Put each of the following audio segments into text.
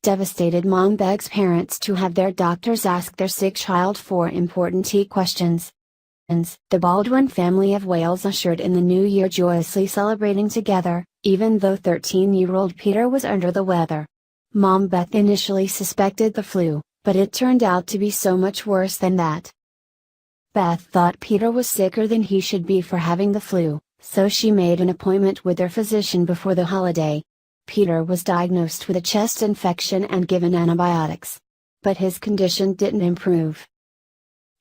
Devastated mom begs parents to have their doctors ask their sick child 4 important questions. The Baldwin family of Wales ushered in the new year joyously celebrating together, even though 13-year-old Peter was under the weather. Mom Beth initially suspected the flu, but it turned out to be so much worse than that. Beth thought Peter was sicker than he should be for having the flu, so she made an appointment with their physician before the holiday. Peter was diagnosed with a chest infection and given antibiotics. But his condition didn't improve.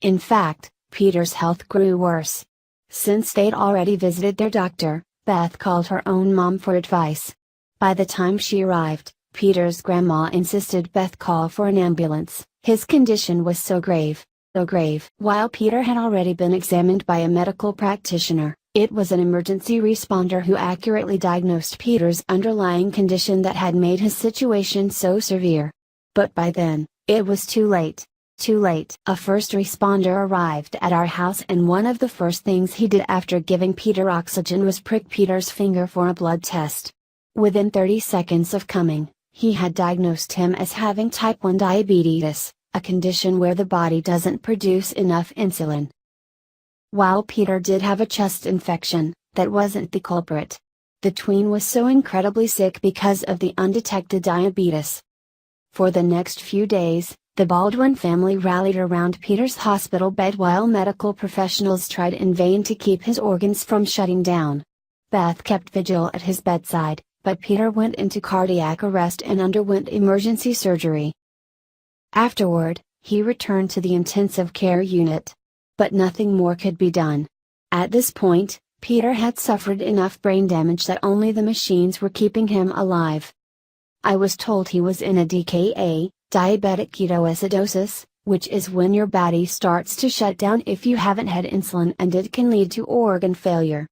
In fact, Peter's health grew worse. Since they'd already visited their doctor, Beth called her own mom for advice. By the time she arrived, Peter's grandma insisted Beth call for an ambulance. His condition was so grave. While Peter had already been examined by a medical practitioner, it was an emergency responder who accurately diagnosed Peter's underlying condition that had made his situation so severe. But by then, it was too late. A first responder arrived at our house, and one of the first things he did after giving Peter oxygen was prick Peter's finger for a blood test. Within 30 seconds of coming, he had diagnosed him as having type 1 diabetes, a condition where the body doesn't produce enough insulin. While Peter did have a chest infection, that wasn't the culprit. The tween was so incredibly sick because of the undetected diabetes. For the next few days, the Baldwin family rallied around Peter's hospital bed while medical professionals tried in vain to keep his organs from shutting down. Beth kept vigil at his bedside, but Peter went into cardiac arrest and underwent emergency surgery. Afterward, he returned to the intensive care unit. But nothing more could be done. At this point, Peter had suffered enough brain damage that only the machines were keeping him alive. I was told he was in a DKA, diabetic ketoacidosis, which is when your body starts to shut down if you haven't had insulin, and it can lead to organ failure.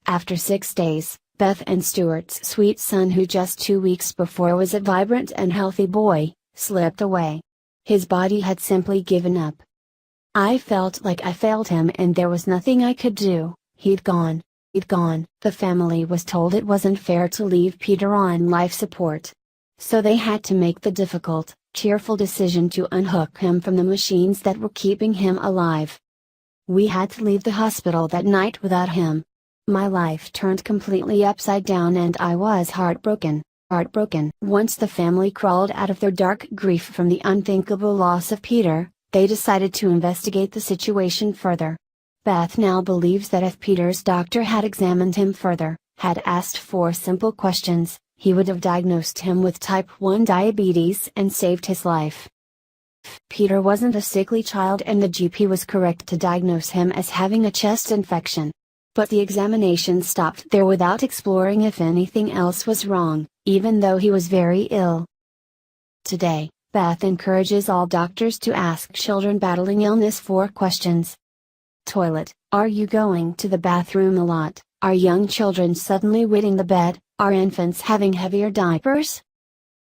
After 6 days, Beth and Stuart's sweet son, who just 2 weeks before was a vibrant and healthy boy, slipped away. His body had simply given up. I felt like I failed him and there was nothing I could do. He'd gone. The family was told it wasn't fair to leave Peter on life support. So they had to make the difficult, cheerful decision to unhook him from the machines that were keeping him alive. We had to leave the hospital that night without him. My life turned completely upside down and I was heartbroken. Once the family crawled out of their dark grief from the unthinkable loss of Peter, they decided to investigate the situation further. Beth now believes that if Peter's doctor had examined him further, had asked 4 simple questions, he would have diagnosed him with type 1 diabetes and saved his life. Peter wasn't a sickly child and the GP was correct to diagnose him as having a chest infection. But the examination stopped there without exploring if anything else was wrong, even though he was very ill. Today, Beth encourages all doctors to ask children battling illness 4 questions. Toilet: are you going to the bathroom a lot? Are young children suddenly wetting the bed? Are infants having heavier diapers?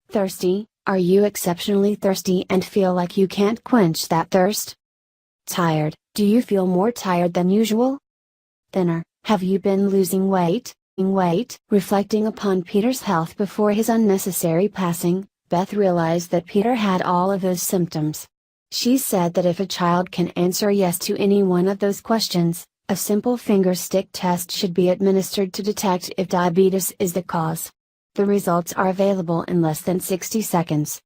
Thirsty: are you exceptionally thirsty and feel like you can't quench that thirst? Tired: do you feel more tired than usual? Thinner: have you been losing weight? Reflecting upon Peter's health before his unnecessary passing, Beth realized that Peter had all of those symptoms. She said that if a child can answer yes to any one of those questions, a simple finger stick test should be administered to detect if diabetes is the cause. The results are available in less than 60 seconds.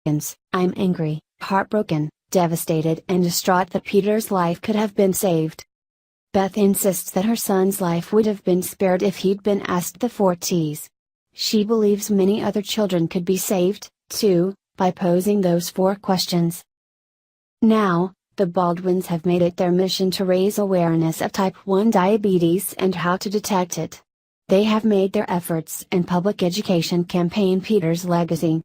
I'm angry, heartbroken, devastated and distraught that Peter's life could have been saved. Beth insists that her son's life would have been spared if he'd been asked the 4 T's. She believes many other children could be saved, too, by posing those 4 questions. Now, the Baldwins have made it their mission to raise awareness of type 1 diabetes and how to detect it. They have made their efforts and public education campaign Peter's legacy.